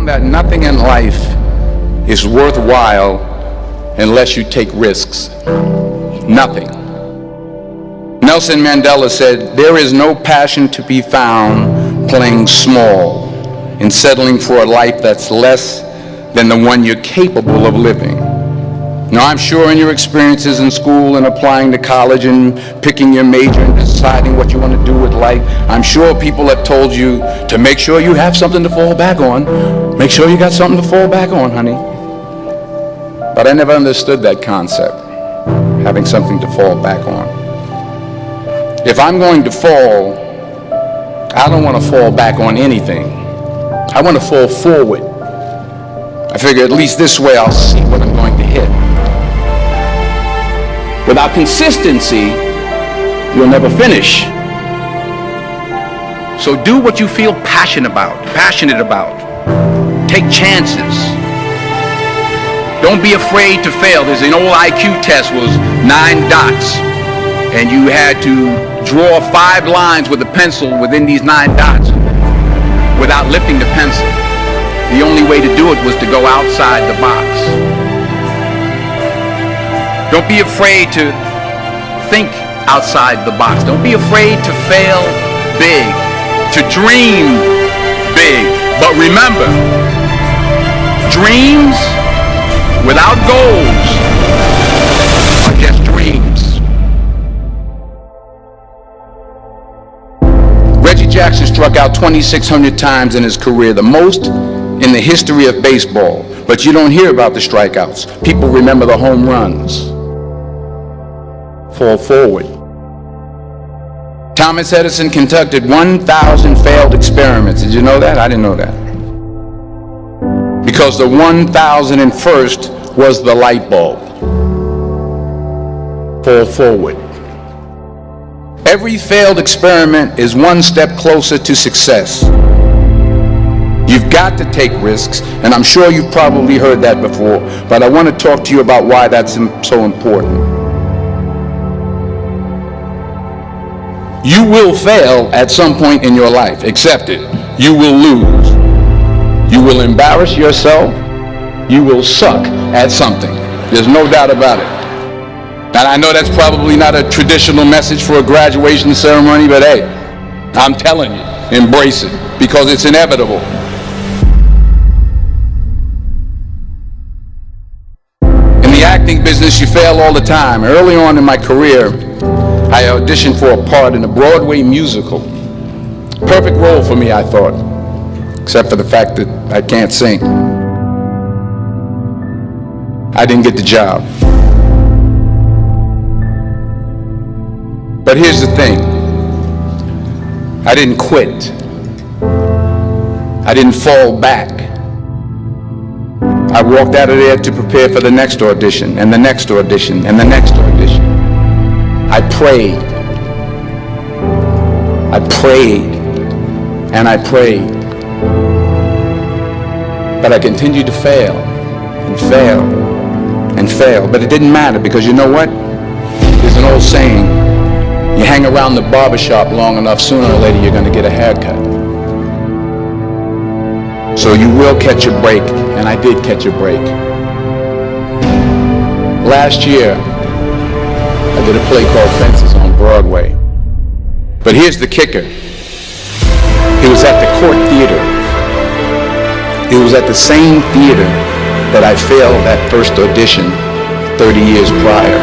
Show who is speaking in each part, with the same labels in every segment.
Speaker 1: found that nothing in life is worthwhile unless you take risks. Nothing. Nelson Mandela said, "There is no passion to be found playing small and settling for a life that's less than the one you're capable of living." Now, I'm sure in your experiences in school and applying to college and picking your major and deciding what you want to do with life, I'm sure people have told you to make sure you have something to fall back on. Make sure you got something to fall back on, honey. But I never understood that concept, having something to fall back on. If I'm going to fall, I don't want to fall back on anything. I want to fall forward. I figure at least this way I'll see what I'm going to hit. Without consistency, you'll never finish. So do what you feel passionate about. Take chances. Don't be afraid to fail. There's an old IQ test, was 9 dots, and you had to draw 5 lines with a pencil within these 9 dots without lifting the pencil. The only way to do it was to go outside the box. Don't be afraid to think outside the box. Don't be afraid to fail big, to dream big. But remember, dreams without goals are just dreams. Reggie Jackson struck out 2,600 times in his career, the most in the history of baseball. But you don't hear about the strikeouts. People remember the home runs. Fall forward. Thomas Edison conducted 1,000 failed experiments. Did you know that? I didn't know that. Because the 1,001st was the light bulb. Fall forward. Every failed experiment is one step closer to success. You've got to take risks, and I'm sure you've probably heard that before, but I want to talk to you about why that's so important. You will fail at some point in your life. Accept it. You will lose. You will embarrass yourself. You will suck at something. There's no doubt about it. And I know that's probably not a traditional message for a graduation ceremony, but hey, I'm telling you, embrace it, because it's inevitable. In the acting business, you fail all the time. Early on in my career, I auditioned for a part in a Broadway musical. Perfect role for me, I thought, except for the fact that I can't sing. I didn't get the job. But here's the thing. I didn't quit. I didn't fall back. I walked out of there to prepare for the next audition, and the next audition, and the next audition. I prayed, and I prayed. But I continued to fail, and fail, and fail. But it didn't matter, because you know what? There's an old saying, you hang around the barbershop long enough, sooner or later you're going to get a haircut. So you will catch a break, and I did catch a break. Last year, I did a play called Fences on Broadway. But here's the kicker. It was at the Court Theater. It was at the same theater that I failed that first audition 30 years prior.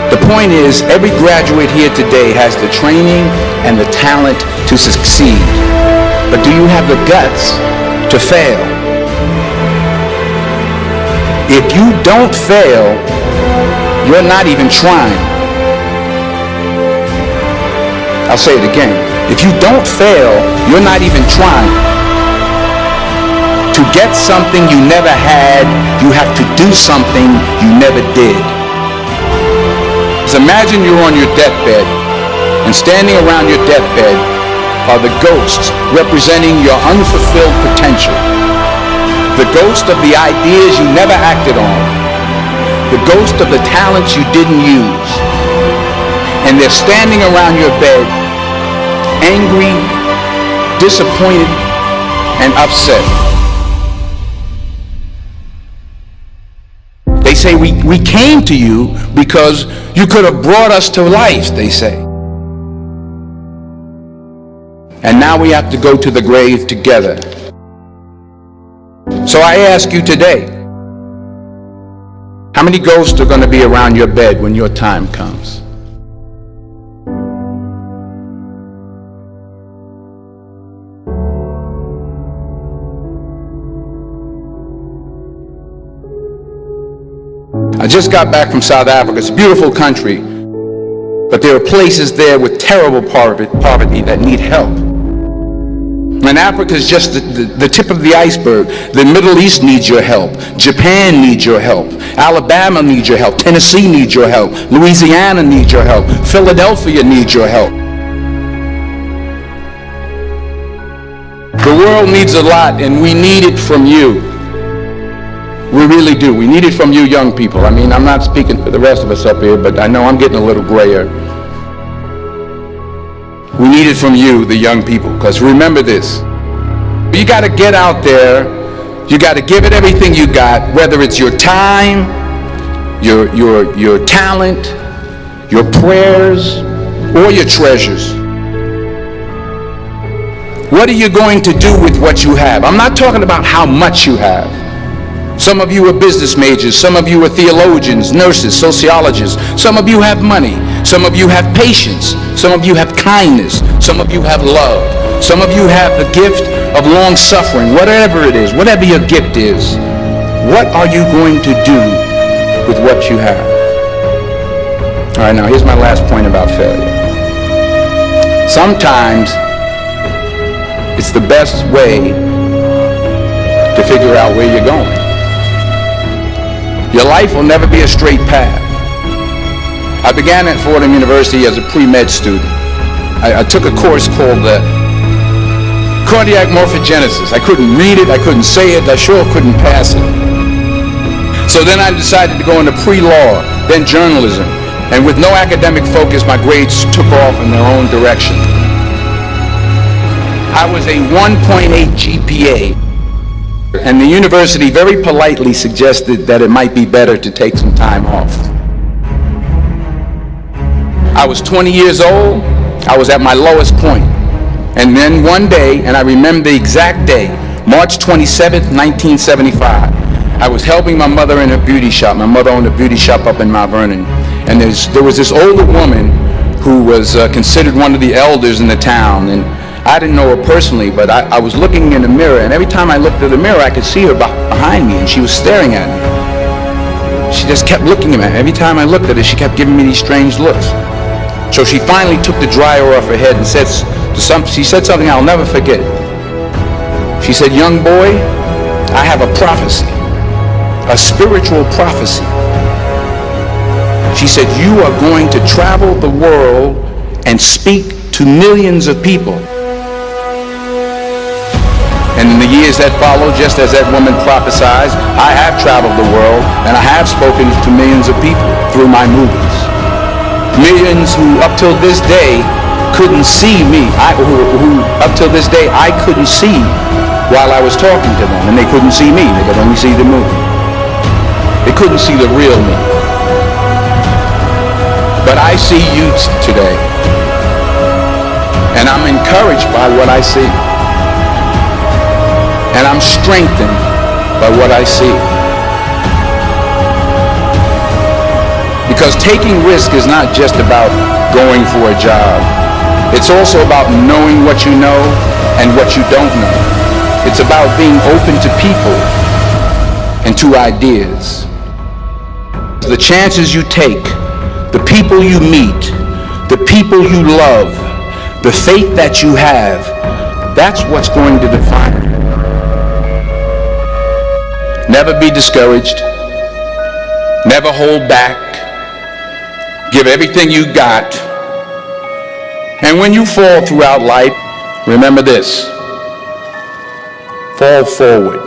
Speaker 1: The point is, every graduate here today has the training and the talent to succeed. But do you have the guts to fail? If you don't fail, you're not even trying. I'll say it again. If you don't fail, you're not even trying. To get something you never had, you have to do something you never did. So imagine you're on your deathbed, and standing around your deathbed are the ghosts representing your unfulfilled potential. The ghost of the ideas you never acted on. The ghost of the talents you didn't use. And they're standing around your bed, angry, disappointed, and upset. They say we came to you because you could have brought us to life, they say. And now we have to go to the grave together. So I ask you today, how many ghosts are going to be around your bed when your time comes? I just got back from South Africa. It's a beautiful country, but there are places there with terrible poverty that need help. And Africa is just the tip of the iceberg. The Middle East needs your help. Japan needs your help. Alabama needs your help. Tennessee needs your help. Louisiana needs your help. Philadelphia needs your help. The world needs a lot, and we need it from you. We really do. We need it from you young people. I mean, I'm not speaking for the rest of us up here, but I know I'm getting a little grayer. We need it from you, the young people, because remember this. You got to get out there. You got to give it everything you got, whether it's your time, your talent, your prayers, or your treasures. What are you going to do with what you have? I'm not talking about how much you have. Some of you are business majors. Some of you are theologians, nurses, sociologists. Some of you have money. Some of you have patience. Some of you have kindness. Some of you have love. Some of you have the gift of long suffering. Whatever it is, whatever your gift is, what are you going to do with what you have? All right, now here's my last point about failure. Sometimes it's the best way to figure out where you're going. Your life will never be a straight path. I began at Fordham University as a pre-med student. I took a course called cardiac morphogenesis. I couldn't read it, I couldn't say it, I sure couldn't pass it. So then I decided to go into pre-law, then journalism, and with no academic focus, my grades took off in their own direction. I was a 1.8 GPA. And the university very politely suggested that it might be better to take some time off. I was 20 years old. I was at my lowest point. And then one day, and I remember the exact day, March 27th, 1975, I was helping my mother in her beauty shop. My mother owned a beauty shop up in Mount Vernon. And there was this older woman who was considered one of the elders in the town. And I didn't know her personally, but I was looking in the mirror, and every time I looked at the mirror, I could see her behind me, and she was staring at me. She just kept looking at me. Every time I looked at her, she kept giving me these strange looks. So she finally took the dryer off her head and she said something I'll never forget. She said, "Young boy, I have a prophecy, a spiritual prophecy." She said, "You are going to travel the world and speak to millions of people." And in the years that followed, just as that woman prophesied, I have traveled the world and I have spoken to millions of people through my movies. Millions who up till this day couldn't see me, who up till this day I couldn't see while I was talking to them, and they couldn't see me, they could only see the movie. They couldn't see the real me. But I see you today, and I'm encouraged by what I see. And I'm strengthened by what I see. Because taking risk is not just about going for a job. It's also about knowing what you know and what you don't know. It's about being open to people and to ideas. The chances you take, the people you meet, the people you love, the faith that you have, that's what's going to define you. Never be discouraged. Never hold back. Give everything you got. And when you fall throughout life, remember this: fall forward.